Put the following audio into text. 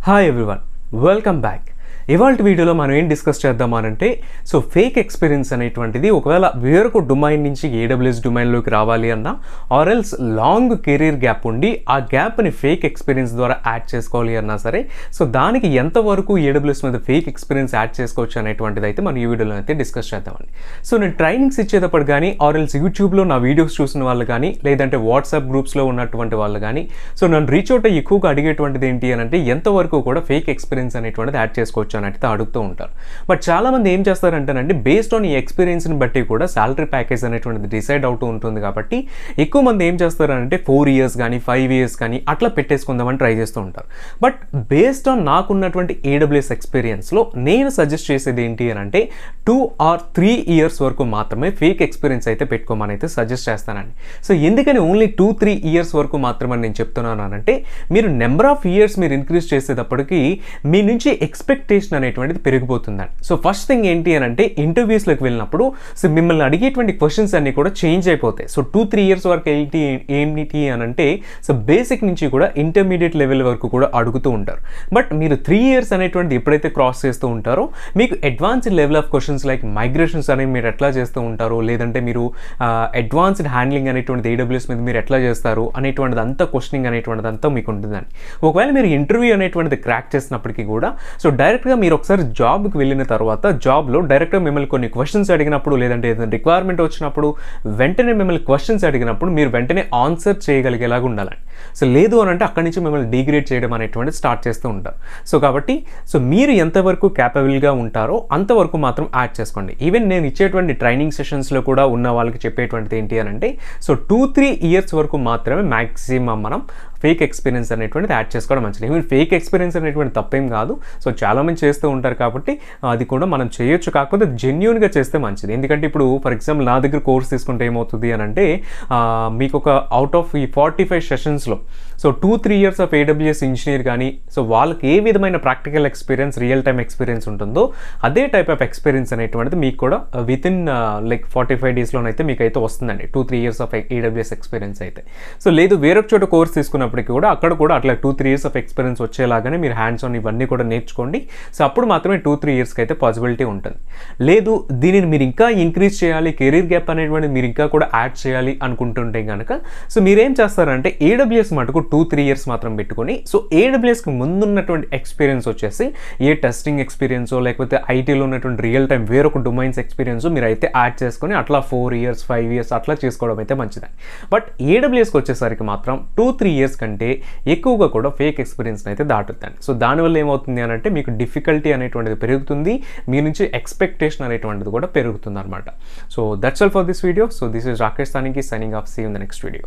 Hi everyone, welcome back. ఇవాల్టి వీడియోలో మనం ఏం డిస్కస్ చేద్దామనంటే ఫేక్ ఎక్స్పీరియన్స్ అనేటువంటిది ఒకవేళ వేరొక డొమైన్ నుంచి AWS డొమైన్లోకి రావాలి అన్నా or else long career gap ఉండి ఆ గ్యాప్ని ఫేక్ ఎక్స్పీరియన్స్ ద్వారా యాడ్ చేసుకోవాలి అన్నా సరే దానికి ఎంతవరకు AWS మీద ఫేక్ ఎక్స్పీరియన్స్ యాడ్ చేసుకోవచ్చు అనేటువంటిది అయితే మనం ఈ వీడియోలో అయితే డిస్కస్ చేద్దామండి. నేను ట్రైనింగ్స్ ఇచ్చేటప్పుడు కానీ ఆర్ ఎల్స్ యూట్యూబ్లో నా వీడియోస్ చూసిన వాళ్ళు కానీ లేదంటే వాట్సాప్ గ్రూప్స్లో ఉన్నటువంటి వాళ్ళు కానీ నన్ను రీచ్ అవుట్ ఎక్కువగా అడిగేటువంటిది ఏంటి అని అంటే ఎంతవరకు కూడా ఫేక్ ఎక్స్పీరియన్స్ అనేటువంటిది యాడ్ చేసుకోవచ్చు అనేది అడుగుతూ ఉంటారు. బట్ చాలా మంది ఏం చేస్తారంటేనండి బేస్డ్ ఆన్ ఈ ఎక్స్పీరియన్స్ని బట్టి కూడా సాలరీ ప్యాకేజ్ అనేటువంటిది డిసైడ్ అవుతూ ఉంటుంది కాబట్టి ఎక్కువ మంది ఏం చేస్తారంటే 4 years కానీ 5 years కానీ అట్లా పెట్టేసుకుందామని ట్రై చేస్తూ ఉంటారు. బట్ బేస్డ్ ఆన్ నాకున్నటువంటి AWS ఎక్స్పీరియన్స్లో నేను సజెస్ట్ చేసేది ఏంటి అని అంటే 2 or 3 years వరకు మాత్రమే ఫేక్ ఎక్స్పీరియన్స్ అయితే పెట్టుకోమని అయితే సజెస్ట్ చేస్తానండి. ఎందుకని ఓన్లీ 2-3 years వరకు మాత్రమే నేను చెప్తున్నాను అంటే మీరు నెంబర్ ఆఫ్ ఇయర్స్ మీరు ఇంక్రీజ్ చేసేటప్పటికి మీ నుంచి ఎక్స్పెక్టేషన్ అనేటువంటిది పెరిగిపోతుందండి. ఫస్ట్ థింగ్ ఏంటి అని అంటే ఇంటర్వ్యూస్లోకి వెళ్ళినప్పుడు మిమ్మల్ని అడిగేటువంటి క్వశ్చన్స్ అన్ని కూడా చేంజ్ అయిపోతాయి. 2-3 years వరకు ఏంటి అని అంటే బేసిక్ నుంచి కూడా ఇంటర్మీడియట్ లెవెల్ వరకు కూడా అడుగుతూ ఉంటారు. బట్ మీరు 3 years అనేటువంటి ఎప్పుడైతే క్రాస్ చేస్తూ ఉంటారో మీకు advanced level of questions like migrations అనేవి మీరు ఎట్లా చేస్తూ ఉంటారు, లేదంటే మీరు అడ్వాన్స్డ్ హ్యాండ్లింగ్ అనేటువంటిది AWS మీద మీరు ఎట్లా చేస్తారు అనేటువంటిది అంతా క్వశ్చనింగ్ అనేటువంటిది అంతా మీకు ఉంటుందండి. ఒకవేళ మీరు ఇంటర్వ్యూ అనేటువంటిది క్రాక్ చేసినప్పటికీ కూడా డైరెక్ట్గా మీరు ఒకసారి జాబ్కి వెళ్ళిన తర్వాత జాబ్లో డైరెక్ట్గా మిమ్మల్ని కొన్ని క్వశ్చన్స్ అడిగినప్పుడు లేదంటే ఏదైనా రిక్వైర్మెంట్ వచ్చినప్పుడు వెంటనే మిమ్మల్ని క్వశ్చన్స్ అడిగినప్పుడు మీరు వెంటనే ఆన్సర్ చేయగలిగేలాగా ఉండాలండి. లేదు అని అంటే అక్కడి నుంచి మిమ్మల్ని డిగ్రేడ్ చేయడం అనేటువంటిది స్టార్ట్ చేస్తూ ఉంటారు. కాబట్టి మీరు ఎంతవరకు క్యాపబుల్గా ఉంటారో అంతవరకు మాత్రం యాడ్ చేసుకోండి. ఈవెన్ నేను ఇచ్చేటువంటి ట్రైనింగ్ సెషన్స్లో కూడా ఉన్న వాళ్ళకి చెప్పేటువంటిది ఏంటి అని అంటే 2-3 years వరకు మాత్రమే మ్యాక్సిమం మనం ఫేక్ ఎక్స్పీరియన్స్ అనేటువంటిది యాడ్ చేసుకోవడం మంచిది. ఈవెన్ ఫేక్ ఎక్స్పీరియన్స్ అనేటువంటి తప్పేం కాదు. చాలామంది చేస్తూ ఉంటారు కాబట్టి అది కూడా మనం చేయొచ్చు, కాకపోతే జెన్యూన్గా చేస్తే మంచిది. ఎందుకంటే ఇప్పుడు ఫర్ ఎగ్జాంపుల్ నా దగ్గర కోర్స్ తీసుకుంటే ఏమవుతుంది అని అంటే మీకు ఒక అవుట్ ఆఫ్ ఈ 45 సెషన్స్లో 2-3 years ఆఫ్ AWS ఇంజనీర్ కానీ వాళ్ళకి ఏ విధమైన practical experience real time experience ఉంటుందో అదే టైప్ ఆఫ్ ఎక్స్పీరియన్స్ అనేటువంటిది మీకు కూడా విత్ ఇన్ 45 daysలోనైతే మీకు అయితే వస్తుందండి 2-3 years ఆఫ్ AWS ఎక్స్పీరియన్స్ అయితే. లేదు వేరొక చోట కోర్స్ తీసుకున్నప్పటికీ కూడా అక్కడ కూడా అట్లా 2-3 years ఆఫ్ ఎక్స్పీరియన్స్ వచ్చేలాగానే మీరు హ్యాండ్స్ ఆన్ ఇవన్నీ కూడా నేర్చుకోండి. అప్పుడు మాత్రమే 2-3 yearsకి అయితే పాసిబిలిటీ ఉంటుంది. లేదు దీనిని మీరు ఇంకా ఇంక్రీజ్ చేయాలి, కెరీర్ గ్యాప్ అనేటువంటి మీరు ఇంకా కూడా యాడ్ చేయాలి అనుకుంటుంటే కనుక మీరేం చేస్తారంటే AWS మటుకు 2-3 years మాత్రం పెట్టుకొని AWSకి ముందున్నటువంటి ఎక్స్పీరియన్స్ వచ్చేసి ఏ టెస్టింగ్ ఎక్స్పీరియన్సో లేకపోతే ఐటీలో ఉన్నటువంటి రియల్ టైం వేరొక డొమైన్స్ ఎక్స్పీరియన్స్ మీరు అయితే యాడ్ చేసుకొని అట్లా 4 years 5 years అట్లా చేసుకోవడం అయితే మంచిదండి. బట్ AWSకి వచ్చేసరికి మాత్రం 2-3 years కంటే ఎక్కువగా కూడా ఫేక్ ఎక్స్పీరియన్స్ అయితే దాటుతాను. దానివల్ల ఏమవుతుంది అని అంటే మీకు డిఫికల్టీ అనేటువంటిది పెరుగుతుంది, మీ నుంచి ఎక్స్పెక్టేషన్ అనేటువంటిది కూడా పెరుగుతుంది అనమాట. That's all for this video. This is Rakesh Taninki signing off. See you in the next video.